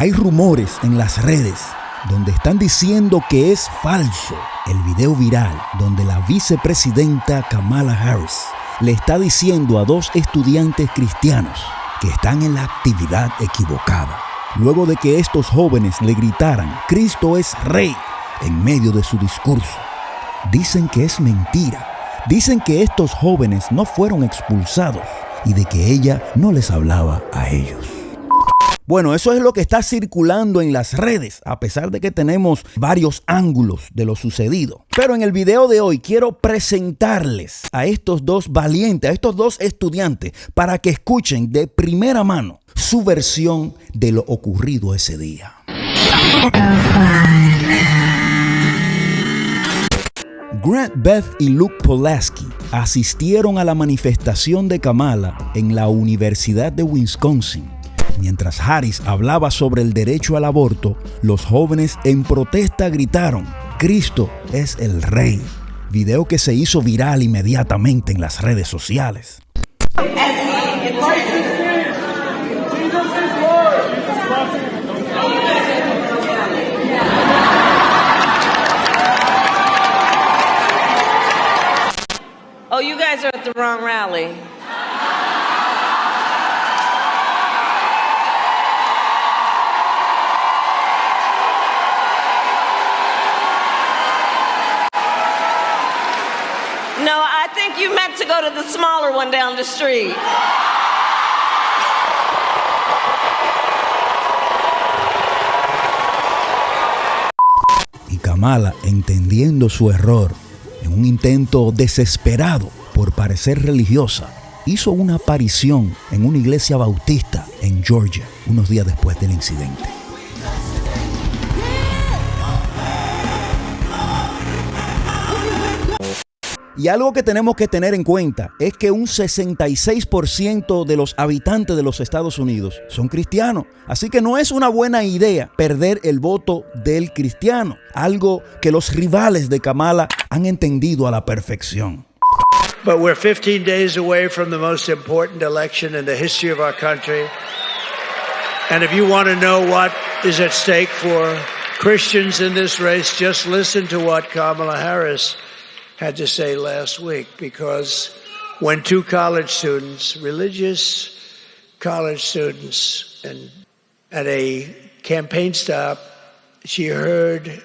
Hay rumores en las redes donde están diciendo que es falso el video viral donde la vicepresidenta Kamala Harris le está diciendo a dos estudiantes cristianos que están en la actividad equivocada, luego de que estos jóvenes le gritaran "Cristo es Rey" en medio de su discurso. Dicen que es mentira. Dicen que estos jóvenes no fueron expulsados y de que ella no les hablaba a ellos. Bueno, eso es lo que está circulando en las redes, a pesar de que tenemos varios ángulos de lo sucedido. Pero en el video de hoy quiero presentarles a estos dos valientes, a estos dos estudiantes, para que escuchen de primera mano su versión de lo ocurrido ese día. Grant Beth y Polaske asistieron a la manifestación de Kamala en la Universidad de Wisconsin. Mientras Harris hablaba sobre el derecho al aborto, los jóvenes en protesta gritaron "Cristo es el Rey", video que se hizo viral inmediatamente en las redes sociales. Oh, you guys are at the wrong rally. No, I think you meant to go to the smaller one down the street. Y Kamala, entendiendo su error, en un intento desesperado por parecer religiosa, hizo una aparición en una iglesia bautista en Georgia unos días después del incidente. Y algo que tenemos que tener en cuenta es que un 66% de los habitantes de los Estados Unidos son cristianos. Así que no es una buena idea perder el voto del cristiano, algo que los rivales de Kamala han entendido a la perfección. But we're 15 days away from the most important election in the history of our country. And if you want to know what is at stake for Christians in this race, just listen to what Kamala Harris had to say last week, because when two college students, religious college students, and at a campaign stop, she heard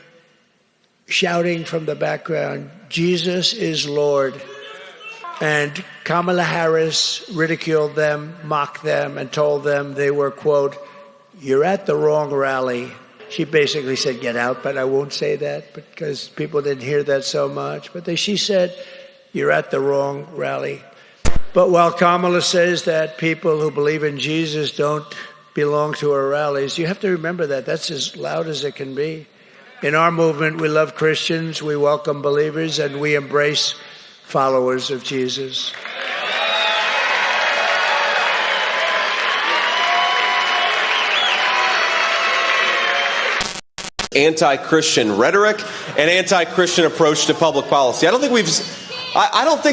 shouting from the background, "Jesus is Lord." And Kamala Harris ridiculed them, mocked them, and told them they were, quote, "You're at the wrong rally." She basically said, "Get out," but I won't say that because people didn't hear that so much. But she said, "You're at the wrong rally." But while Kamala says that people who believe in Jesus don't belong to her rallies, you have to remember that that's as loud as it can be. In our movement, we love Christians, we welcome believers, and we embrace followers of Jesus. Anti-Christian rhetoric and anti-Christian approach to public policy. I don't think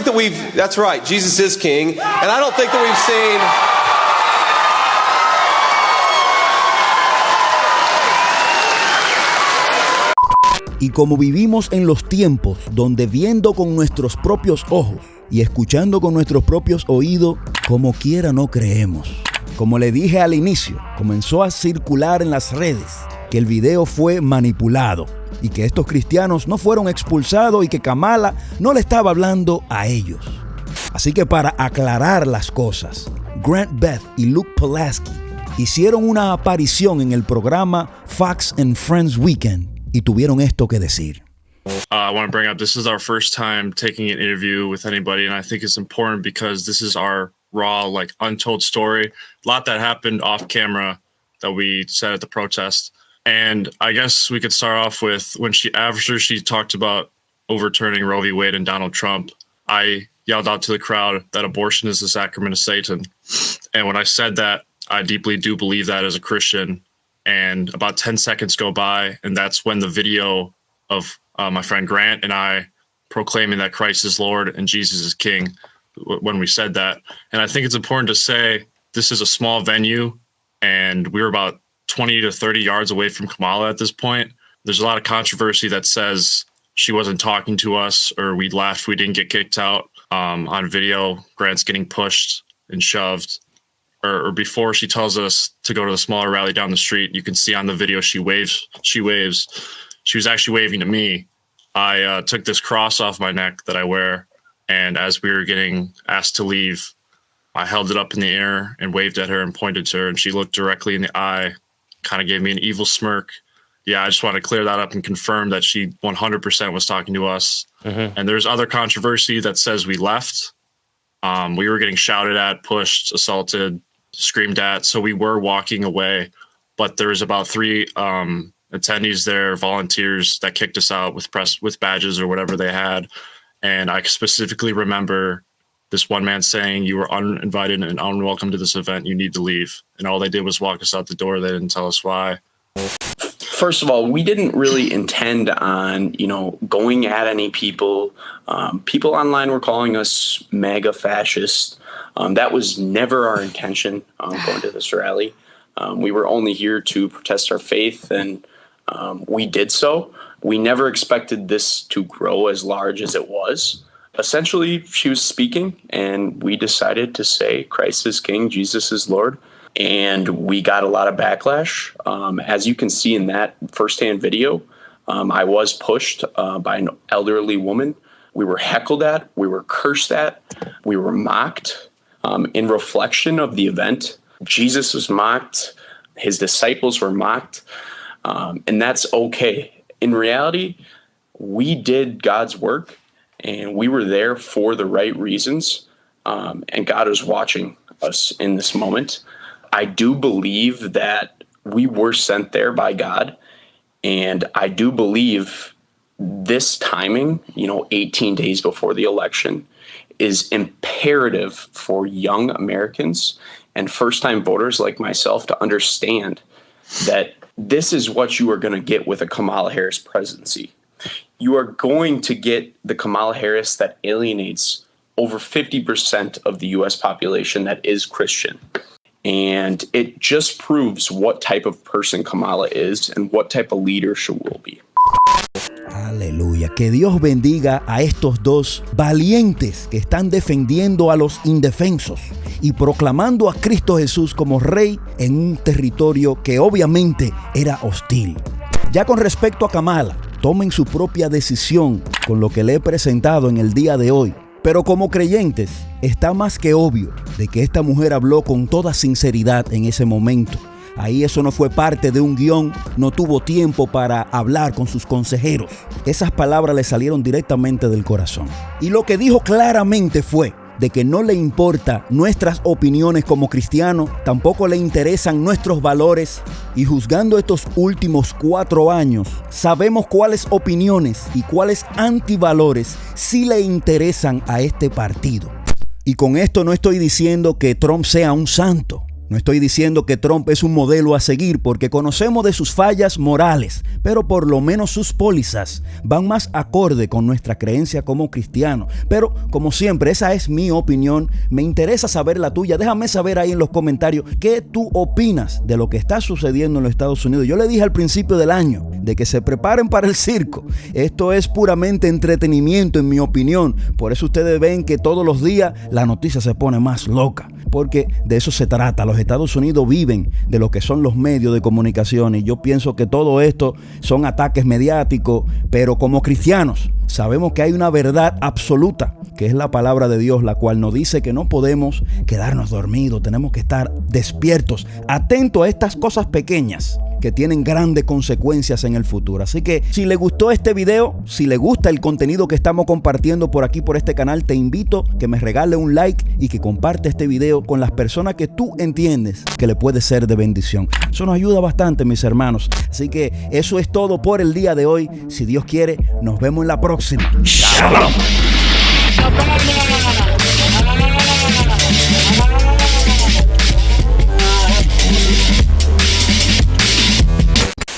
that we've, that's right, Jesus is king, and I don't think that we've seen. Y como vivimos en los tiempos donde viendo con nuestros propios ojos y escuchando con nuestros propios oídos, como quiera no creemos. Como le dije al inicio, comenzó a circular en las redes que el video fue manipulado y que estos cristianos no fueron expulsados y que Kamala no le estaba hablando a ellos. Así que para aclarar las cosas, Grant Beth y Polaske hicieron una aparición en el programa Fox and Friends Weekend y tuvieron esto que decir. I want to bring up, this is our first time taking an interview with anybody, and I think it's important because this is our raw, like, untold story. A lot that happened off camera that we said at the protest. And I guess we could start off with after she talked about overturning Roe v. Wade and Donald Trump, I yelled out to the crowd that abortion is the sacrament of Satan. And when I said that, I deeply do believe that as a Christian. And about 10 seconds go by, and that's when the video of my friend Grant and I proclaiming that Christ is Lord and Jesus is King, when we said that. And I think it's important to say this is a small venue, and we were about 20 to 30 yards away from Kamala at this point. There's a lot of controversy that says she wasn't talking to us or we left, we didn't get kicked out. On video, Grant's getting pushed and shoved. Or before she tells us to go to the smaller rally down the street, you can see on the video she waves. She was actually waving to me. I took this cross off my neck that I wear, and as we were getting asked to leave, I held it up in the air and waved at her and pointed to her, and she looked directly in the eye, kind of gave me an evil smirk. Yeah, I just want to clear that up and confirm that she 100% was talking to us. Mm-hmm. And there's other controversy that says we left. We were getting shouted at, pushed, assaulted, screamed at. So we were walking away, but there was about 3 attendees there, volunteers that kicked us out with badges or whatever they had. And I specifically remember this one man saying, "You were uninvited and unwelcome to this event. You need to leave." And all they did was walk us out the door. They didn't tell us why. First of all, we didn't really intend on, going at any people. People online were calling us MAGA fascists. That was never our intention going to this rally. We were only here to protest our faith, and we did so. We never expected this to grow as large as it was. Essentially, she was speaking, and we decided to say, Christ is King, Jesus is Lord. And we got a lot of backlash. As you can see in that firsthand video, I was pushed by an elderly woman. We were heckled at, we were cursed at, we were mocked. In reflection of the event, Jesus was mocked, his disciples were mocked, and that's okay. In reality, we did God's work, and we were there for the right reasons, and God is watching us in this moment. I do believe that we were sent there by God, and I do believe this timing, 18 days before the election, is imperative for young Americans and first-time voters like myself to understand that this is what you are going to get with a Kamala Harris presidency. You are going to get the Kamala Harris that alienates over 50% of the U.S. population that is Christian. And it just proves what type of person Kamala is and what type of leader she will be. Aleluya. Que Dios bendiga a estos dos valientes que están defendiendo a los indefensos y proclamando a Cristo Jesús como rey en un territorio que obviamente era hostil. Ya con respecto a Kamala, tomen su propia decisión con lo que le he presentado en el día de hoy. Pero como creyentes, está más que obvio de que esta mujer habló con toda sinceridad en ese momento. Ahí eso no fue parte de un guión, no tuvo tiempo para hablar con sus consejeros. Esas palabras le salieron directamente del corazón. Y lo que dijo claramente fue de que no le importa nuestras opiniones como cristianos, tampoco le interesan nuestros valores. Y juzgando estos últimos 4 años, sabemos cuáles opiniones y cuáles antivalores sí le interesan a este partido. Y con esto no estoy diciendo que Trump sea un santo. No estoy diciendo que Trump es un modelo a seguir, porque conocemos de sus fallas morales, pero por lo menos sus pólizas van más acorde con nuestra creencia como cristianos. Pero como siempre, esa es mi opinión. Me interesa saber la tuya. Déjame saber ahí en los comentarios qué tú opinas de lo que está sucediendo en los Estados Unidos. Yo le dije al principio del año de que se preparen para el circo. Esto es puramente entretenimiento, en mi opinión. Por eso ustedes ven que todos los días la noticia se pone más loca, porque de eso se trata. Los Estados Unidos viven de lo que son los medios de comunicación, y yo pienso que todo esto son ataques mediáticos, pero como cristianos sabemos que hay una verdad absoluta, que es la palabra de Dios, la cual nos dice que no podemos quedarnos dormidos, tenemos que estar despiertos, atentos a estas cosas pequeñas que tienen grandes consecuencias en el futuro. Así que si le gustó este video, si le gusta el contenido que estamos compartiendo por aquí, por este canal, te invito que me regale un like y que comparte este video con las personas que tú entiendes que le puede ser de bendición. Eso nos ayuda bastante, mis hermanos. Así que eso es todo por el día de hoy. Si Dios quiere, nos vemos en la próxima. ¡Shalom!